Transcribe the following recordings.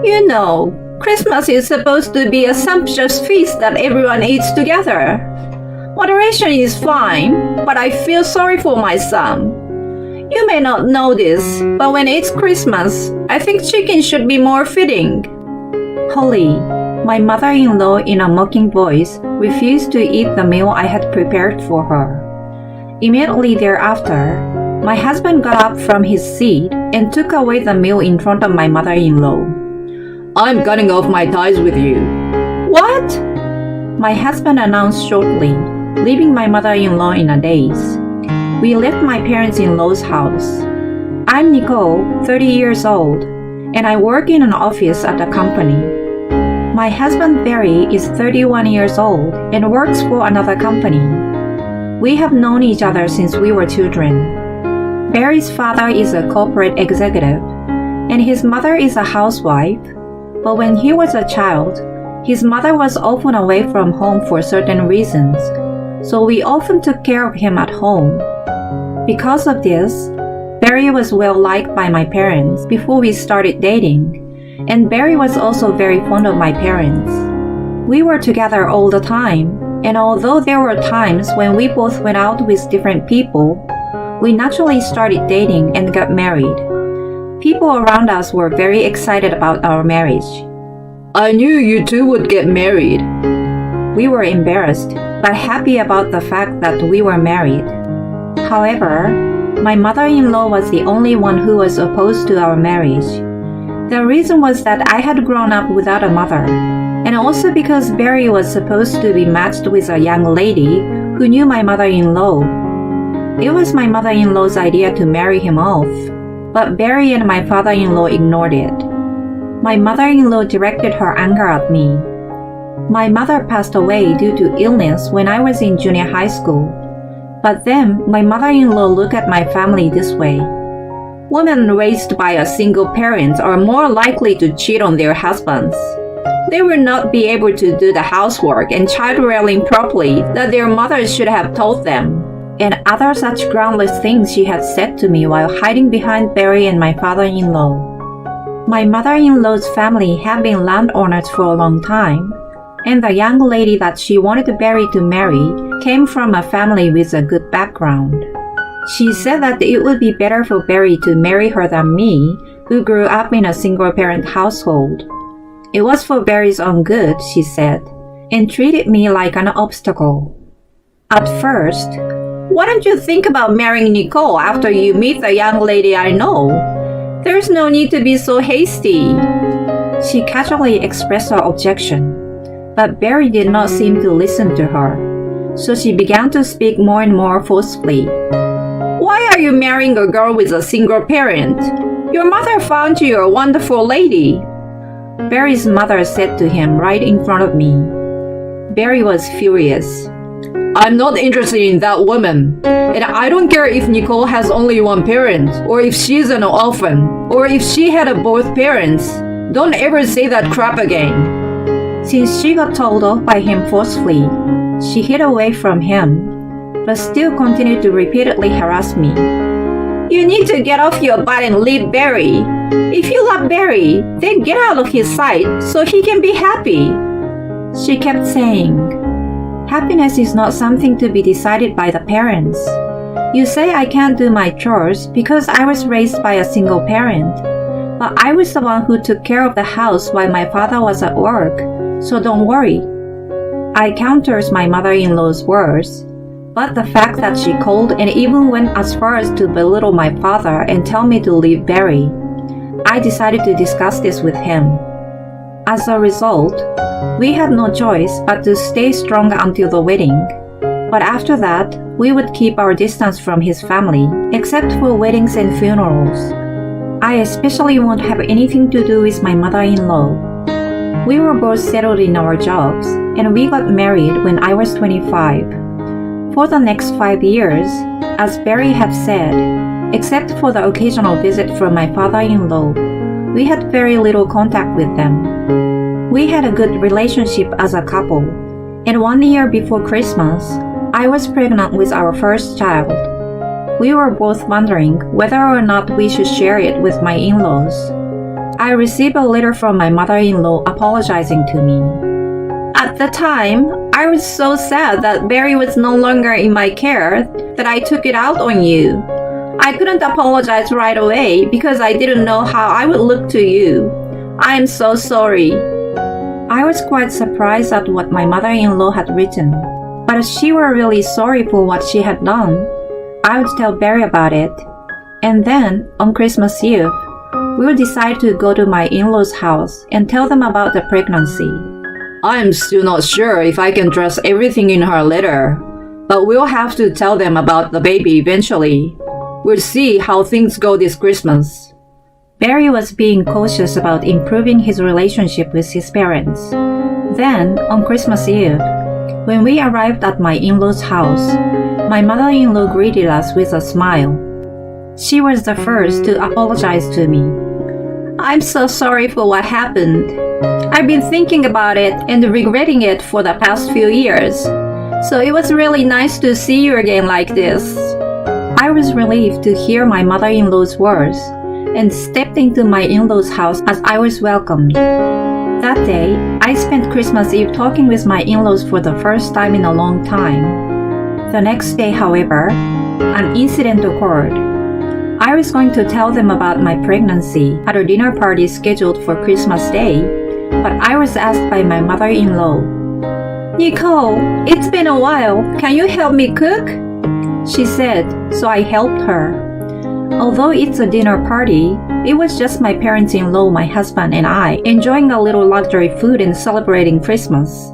You know, Christmas is supposed to be a sumptuous feast that everyone eats together. Moderation is fine, but I feel sorry for my son. You may not know this, but when it's Christmas, I think chicken should be more fitting. Holly, my mother-in-law in a mocking voice, refused to eat the meal I had prepared for her. Immediately thereafter, my husband got up from his seat and took away the meal in front of my mother-in-law. I'm cutting off my ties with you. What? My husband announced shortly, leaving my mother-in-law in a daze. We left my parents-in-law's house. I'm Nicole, 30 years old, and I work in an office at a company. My husband Barry is 31 years old and works for another company. We have known each other since we were children. Barry's father is a corporate executive, and his mother is a housewife, but when he was a child, his mother was often away from home for certain reasons, so we often took care of him at home. Because of this, Barry was well liked by my parents before we started dating, and Barry was also very fond of my parents. We were together all the time, and although there were times when we both went out with different people, we naturally started dating and got married. People around us were very excited about our marriage. I knew you two would get married. We were embarrassed, but happy about the fact that we were married. However, my mother-in-law was the only one who was opposed to our marriage. The reason was that I had grown up without a mother, and also because Barry was supposed to be matched with a young lady who knew my mother-in-law. It was my mother-in-law's idea to marry him off, but Barry and my father-in-law ignored it. My mother-in-law directed her anger at me. My mother passed away due to illness when I was in junior high school. But then, my mother-in-law looked at my family this way. Women raised by a single parent are more likely to cheat on their husbands. They will not be able to do the housework and child rearing properly that their mothers should have taught them. And other such groundless things she had said to me while hiding behind Barry and my father-in-law. My mother-in-law's family had been landowners for a long time, and the young lady that she wanted Barry to marry came from a family with a good background. She said that it would be better for Barry to marry her than me, who grew up in a single-parent household. It was for Barry's own good, she said, and treated me like an obstacle. At first, why don't you think about marrying Nicole after you meet the young lady I know? There's no need to be so hasty. She casually expressed her objection, but Barry did not seem to listen to her, so she began to speak more and more forcefully. Why are you marrying a girl with a single parent? Your mother found you a wonderful lady. Barry's mother said to him right in front of me. Barry was furious. I'm not interested in that woman, and I don't care if Nicole has only one parent, or if she's an orphan, or if she had both parents. Don't ever say that crap again. Since she got told off by him forcefully, she hid away from him, but still continued to repeatedly harass me. You need to get off your butt and leave Barry. If you love Barry, then get out of his sight so he can be happy. She kept saying, happiness is not something to be decided by the parents. You say I can't do my chores because I was raised by a single parent, but I was the one who took care of the house while my father was at work, so don't worry. I countered my mother-in-law's words, but the fact that she called and even went as far as to belittle my father and tell me to leave Barry, I decided to discuss this with him. As a result, we had no choice but to stay strong until the wedding, but after that, we would keep our distance from his family, except for weddings and funerals. I especially won't have anything to do with my mother-in-law. We were both settled in our jobs, and we got married when I was 25. For the next 5 years, as Barry had said, except for the occasional visit from my father-in-law, we had very little contact with them. We had a good relationship as a couple, and 1 year before Christmas, I was pregnant with our first child. We were both wondering whether or not we should share it with my in-laws. I received a letter from my mother-in-law apologizing to me. At the time, I was so sad that Barry was no longer in my care that I took it out on you. I couldn't apologize right away because I didn't know how I would look to you. I am so sorry. I was quite surprised at what my mother-in-law had written, but if she were really sorry for what she had done, I would tell Barry about it. And then, on Christmas Eve, we would decide to go to my in-laws' house and tell them about the pregnancy. I am still not sure if I can trust everything in her letter, but we'll have to tell them about the baby eventually. We'll see how things go this Christmas. Barry was being cautious about improving his relationship with his parents. Then, on Christmas Eve, when we arrived at my in-laws' house, my mother-in-law greeted us with a smile. She was the first to apologize to me. I'm so sorry for what happened. I've been thinking about it and regretting it for the past few years. So it was really nice to see you again like this. I was relieved to hear my mother-in-law's words and stepped into my in-laws' house as I was welcomed. That day, I spent Christmas Eve talking with my in-laws for the first time in a long time. The next day, however, an incident occurred. I was going to tell them about my pregnancy at a dinner party scheduled for Christmas Day, but I was asked by my mother-in-law, Nicole, it's been a while. Can you help me cook? She said, so I helped her. Although it's a dinner party, it was just my parents-in-law, my husband, and I enjoying a little luxury food and celebrating Christmas.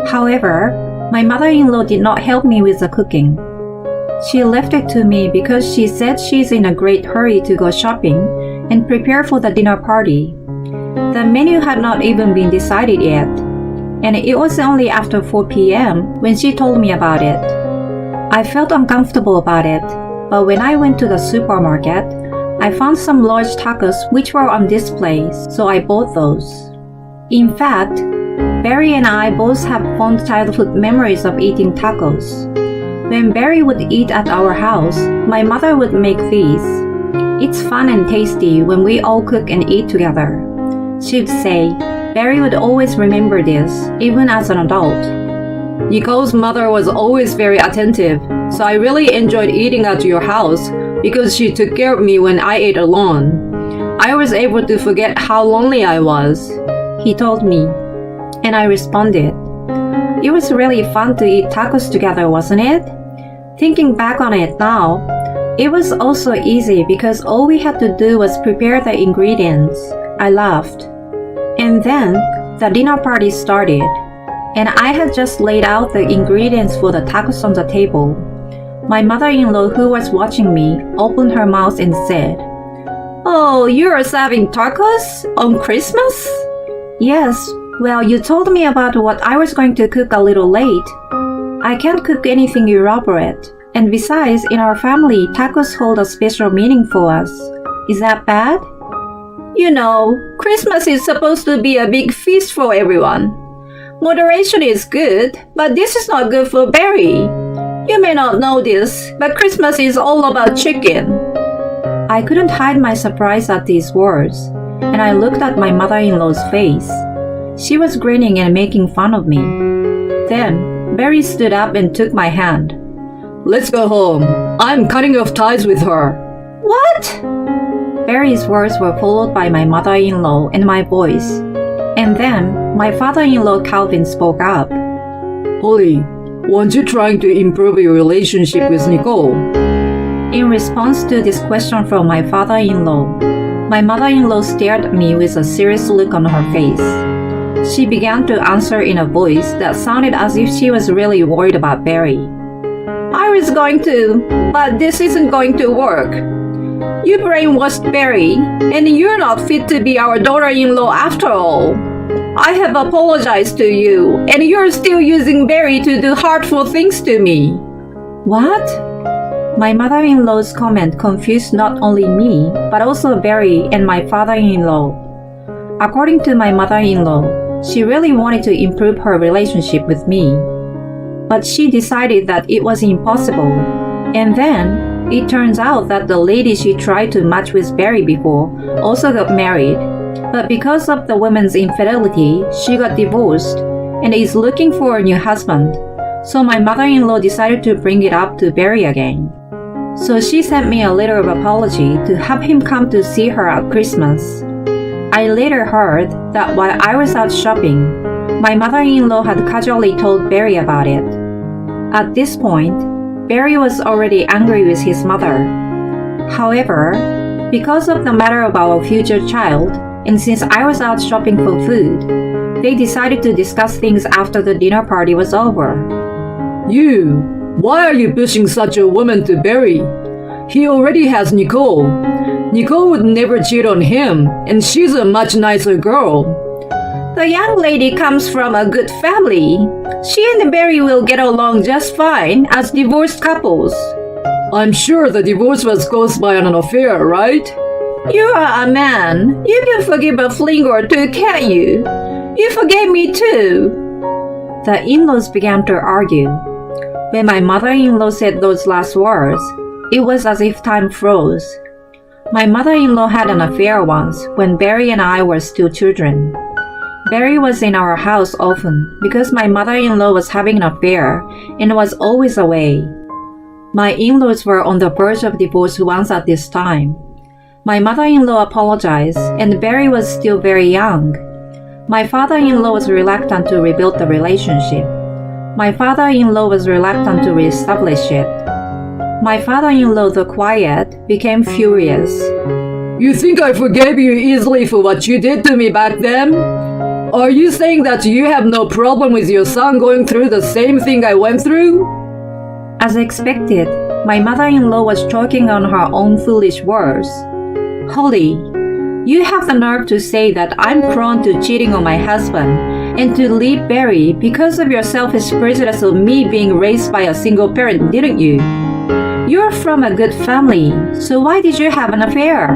However, my mother-in-law did not help me with the cooking. She left it to me because she said she's in a great hurry to go shopping and prepare for the dinner party. The menu had not even been decided yet, and it was only after 4 p.m. when she told me about it. I felt uncomfortable about it, but when I went to the supermarket, I found some large tacos which were on display, so I bought those. In fact, Barry and I both have fond childhood memories of eating tacos. When Barry would eat at our house, my mother would make these. It's fun and tasty when we all cook and eat together. She'd say, Barry would always remember this, even as an adult. Nicole's mother was always very attentive, so I really enjoyed eating at your house because she took care of me when I ate alone. I was able to forget how lonely I was, he told me, and I responded. It was really fun to eat tacos together, wasn't it? Thinking back on it now, it was also easy because all we had to do was prepare the ingredients. I laughed. And then the dinner party started, and I had just laid out the ingredients for the tacos on the table. My mother-in-law, who was watching me, opened her mouth and said, Oh, you're serving tacos on Christmas? Yes. Well, you told me about what I was going to cook a little late. I can't cook anything elaborate. And besides, in our family, tacos hold a special meaning for us. Is that bad? You know, Christmas is supposed to be a big feast for everyone. Moderation is good, but this is not good for Barry. You may not know this, but Christmas is all about chicken. I couldn't hide my surprise at these words, and I looked at my mother-in-law's face. She was grinning and making fun of me. Then, Barry stood up and took my hand. Let's go home. I'm cutting off ties with her. What? Barry's words were followed by my mother-in-law and my voice. And then, my father-in-law Calvin spoke up. Holly, weren't you trying to improve your relationship with Nicole? In response to this question from my father-in-law, my mother-in-law stared at me with a serious look on her face. She began to answer in a voice that sounded as if she was really worried about Barry. I was going to, but this isn't going to work. You brainwashed Barry, and you're not fit to be our daughter-in-law after all. I have apologized to you, and you're still using Barry to do hurtful things to me. What? My mother-in-law's comment confused not only me, but also Barry and my father-in-law. According to my mother-in-law, she really wanted to improve her relationship with me. But she decided that it was impossible. And then, it turns out that the lady she tried to match with Barry before also got married, But because of the woman's infidelity, she got divorced and is looking for a new husband. So my mother-in-law decided to bring it up to Barry again. So she sent me a letter of apology to have him come to see her at Christmas. I later heard that while I was out shopping, my mother-in-law had casually told Barry about it. At this point, Barry was already angry with his mother. However, because of the matter of our future child, and since I was out shopping for food, they decided to discuss things after the dinner party was over. You, why are you pushing such a woman to Barry? He already has Nicole. Nicole would never cheat on him, and she's a much nicer girl. The young lady comes from a good family. She and Barry will get along just fine as divorced couples. I'm sure the divorce was caused by an affair, right? You are a man. You can forgive a fling or two, can't you? You forgave me too. The in-laws began to argue. When my mother-in-law said those last words, it was as if time froze. My mother-in-law had an affair once when Barry and I were still children. Barry was in our house often because my mother-in-law was having an affair and was always away. My in-laws were on the verge of divorce once at this time. My mother-in-law apologized and Barry was still very young. My father-in-law was reluctant to rebuild the relationship. My father-in-law was reluctant to reestablish it. My father-in-law, though quiet, became furious. You think I forgave you easily for what you did to me back then? Are you saying that you have no problem with your son going through the same thing I went through? As expected, my mother-in-law was choking on her own foolish words. Holly, you have the nerve to say that I'm prone to cheating on my husband and to leave Barry because of your selfish prejudice of me being raised by a single parent, didn't you? You're from a good family, so why did you have an affair?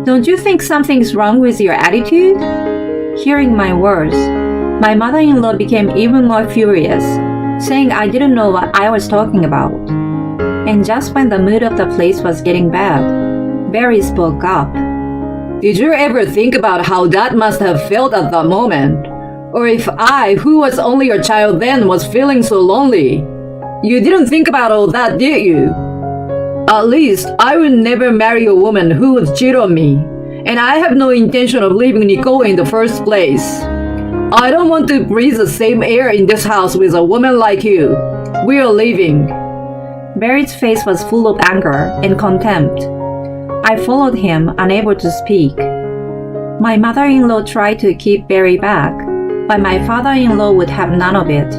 Don't you think something's wrong with your attitude? Hearing my words, my mother-in-law became even more furious, saying I didn't know what I was talking about. And just when the mood of the place was getting bad, Barry spoke up. Did you ever think about how that must have felt at that moment? Or if I, who was only your child then, was feeling so lonely? You didn't think about all that, did you? At least, I would never marry a woman who would cheat on me, and I have no intention of leaving Nicole in the first place. I don't want to breathe the same air in this house with a woman like you. We are leaving. Barry's face was full of anger and contempt. I followed him, unable to speak. My mother-in-law tried to keep Barry back, but my father-in-law would have none of it.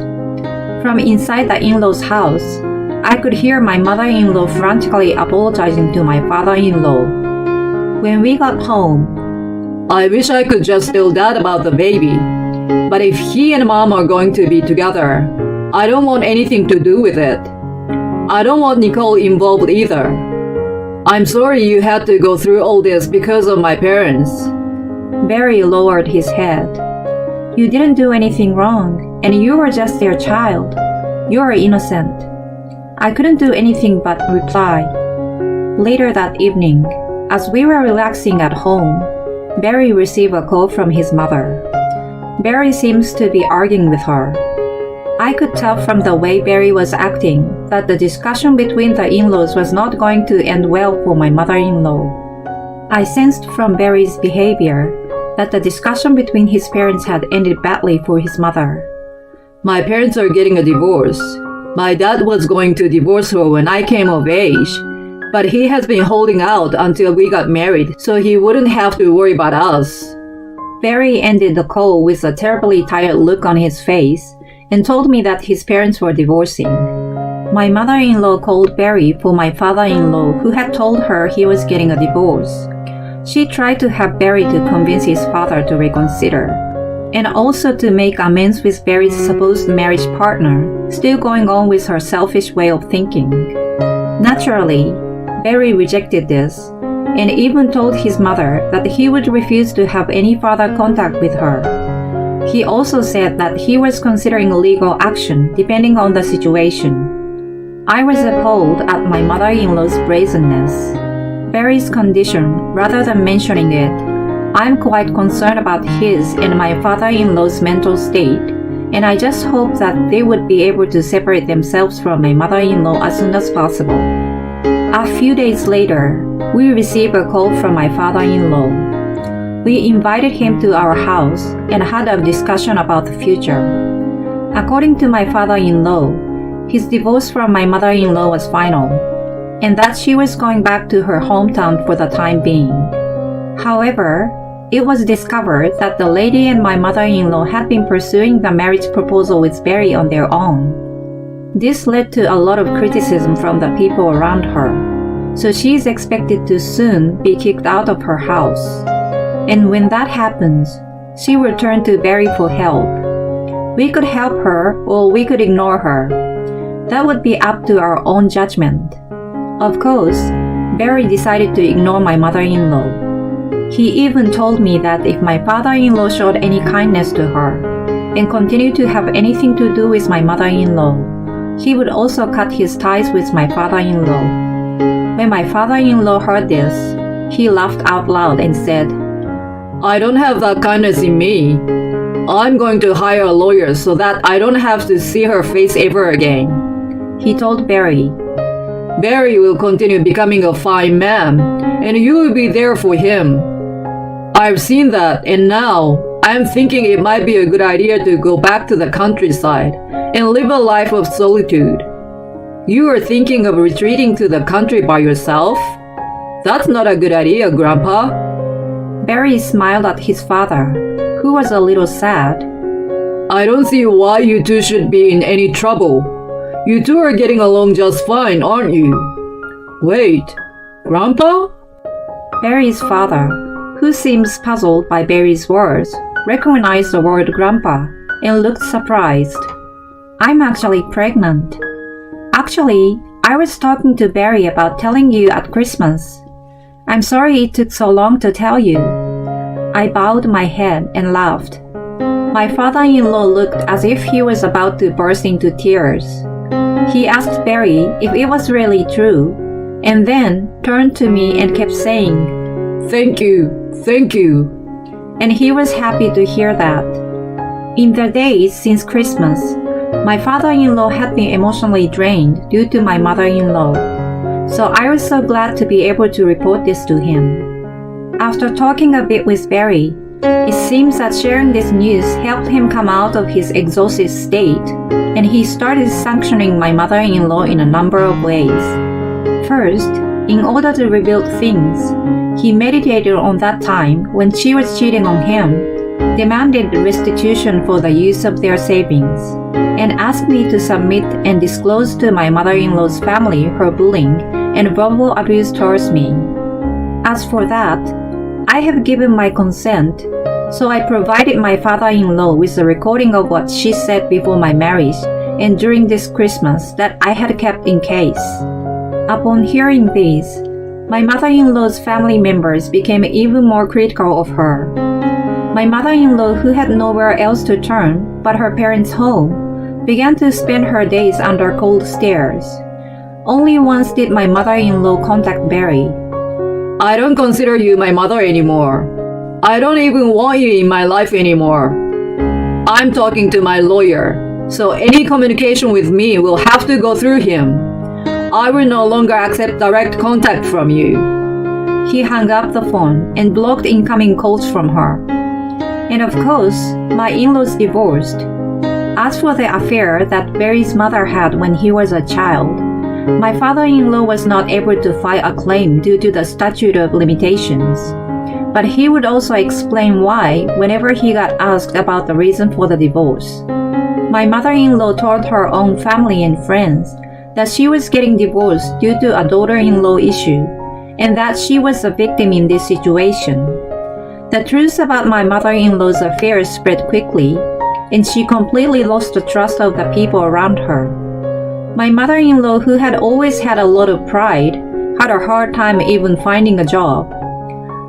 From inside the in-law's house, I could hear my mother-in-law frantically apologizing to my father-in-law. When we got home, I wish I could just tell Dad about the baby. But if he and Mom are going to be together, I don't want anything to do with it. I don't want Nicole involved either. I'm sorry you had to go through all this because of my parents. Barry lowered his head. You didn't do anything wrong, and you were just their child. You are innocent. I couldn't do anything but reply. Later that evening, as we were relaxing at home, Barry received a call from his mother. Barry seems to be arguing with her. I could tell from the way Barry was acting that the discussion between the in-laws was not going to end well for my mother-in-law. I sensed from Barry's behavior that the discussion between his parents had ended badly for his mother. My parents are getting a divorce. My dad was going to divorce her when I came of age, but he has been holding out until we got married so he wouldn't have to worry about us. Barry ended the call with a terribly tired look on his face and told me that his parents were divorcing. My mother-in-law called Barry for my father-in-law, who had told her he was getting a divorce. She tried to have Barry to convince his father to reconsider, and also to make amends with Barry's supposed marriage partner, still going on with her selfish way of thinking. Naturally, Barry rejected this, and even told his mother that he would refuse to have any further contact with her. He also said that he was considering legal action depending on the situation. I was appalled at my mother-in-law's brazenness. Barry's condition, rather than mentioning it, I'm quite concerned about his and my father-in-law's mental state, and I just hope that they would be able to separate themselves from my mother-in-law as soon as possible. A few days later, we received a call from my father-in-law. We invited him to our house and had a discussion about the future. According to my father-in-law, his divorce from my mother-in-law was final, and that she was going back to her hometown for the time being. However, it was discovered that the lady and my mother-in-law had been pursuing the marriage proposal with Barry on their own. This led to a lot of criticism from the people around her, so she is expected to soon be kicked out of her house. And when that happens, she will turn to Barry for help. We could help her or we could ignore her. That would be up to our own judgment. Of course, Barry decided to ignore my mother-in-law. He even told me that if my father-in-law showed any kindness to her and continued to have anything to do with my mother-in-law, he would also cut his ties with my father-in-law. When my father-in-law heard this, he laughed out loud and said, I don't have that kindness in me. I'm going to hire a lawyer so that I don't have to see her face ever again. He told Barry. Barry will continue becoming a fine man, and you will be there for him. I've seen that, and now I'm thinking it might be a good idea to go back to the countryside and live a life of solitude. You are thinking of retreating to the country by yourself? That's not a good idea, Grandpa. Barry smiled at his father, who was a little sad. I don't see why you two should be in any trouble. You two are getting along just fine, aren't you? Wait, Grandpa? Barry's father, who seems puzzled by Barry's words, recognized the word Grandpa and looked surprised. I'm actually pregnant. Actually, I was talking to Barry about telling you at Christmas. I'm sorry it took so long to tell you. I bowed my head and laughed. My father-in-law looked as if he was about to burst into tears. He asked Barry if it was really true, and then turned to me and kept saying, Thank you. And he was happy to hear that. In the days since Christmas, my father-in-law had been emotionally drained due to my mother-in-law, so I was so glad to be able to report this to him. After talking a bit with Barry, it seems that sharing this news helped him come out of his exhausted state, and he started sanctioning my mother-in-law in a number of ways. First, in order to rebuild things, he meditated on that time when she was cheating on him, demanded restitution for the use of their savings, and asked me to submit and disclose to my mother-in-law's family her bullying and verbal abuse towards me. As for that, I have given my consent, so I provided my father-in-law with a recording of what she said before my marriage and during this Christmas that I had kept in case. Upon hearing this, my mother-in-law's family members became even more critical of her. My mother-in-law, who had nowhere else to turn but her parents' home, began to spend her days under cold stares. Only once did my mother-in-law contact Barry. I don't consider you my mother anymore. I don't even want you in my life anymore. I'm talking to my lawyer, so any communication with me will have to go through him. I will no longer accept direct contact from you. He hung up the phone and blocked incoming calls from her. And of course, my in-laws divorced. As for the affair that Barry's mother had when he was a child, my father-in-law was not able to file a claim due to the statute of limitations. But he would also explain why whenever he got asked about the reason for the divorce. My mother-in-law told her own family and friends that she was getting divorced due to a daughter-in-law issue, and that she was a victim in this situation. The truth about my mother-in-law's affairs spread quickly, and she completely lost the trust of the people around her. My mother-in-law, who had always had a lot of pride, had a hard time even finding a job.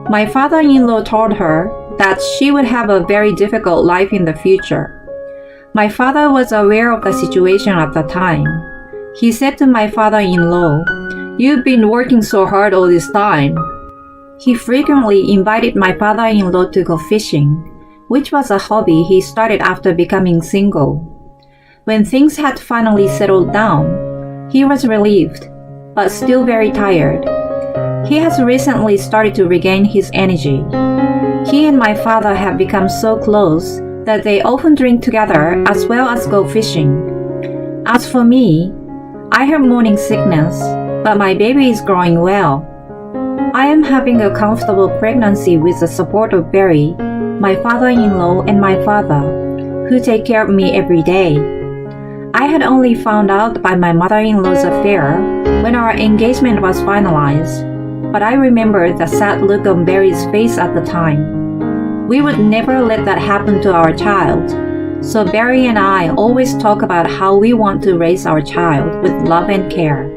My father-in-law told her that she would have a very difficult life in the future. My father was aware of the situation at the time. He said to my father-in-law, "You've been working so hard all this time." He frequently invited my father-in-law to go fishing, which was a hobby he started after becoming single. When things had finally settled down, he was relieved, but still very tired. He has recently started to regain his energy. He and my father have become so close that they often drink together as well as go fishing. As for me, I have morning sickness, but my baby is growing well. I am having a comfortable pregnancy with the support of Barry, my father-in-law, and my father, who take care of me every day. I had only found out by my mother-in-law's affair when our engagement was finalized, but I remember the sad look on Barry's face at the time. We would never let that happen to our child, so Barry and I always talk about how we want to raise our child with love and care.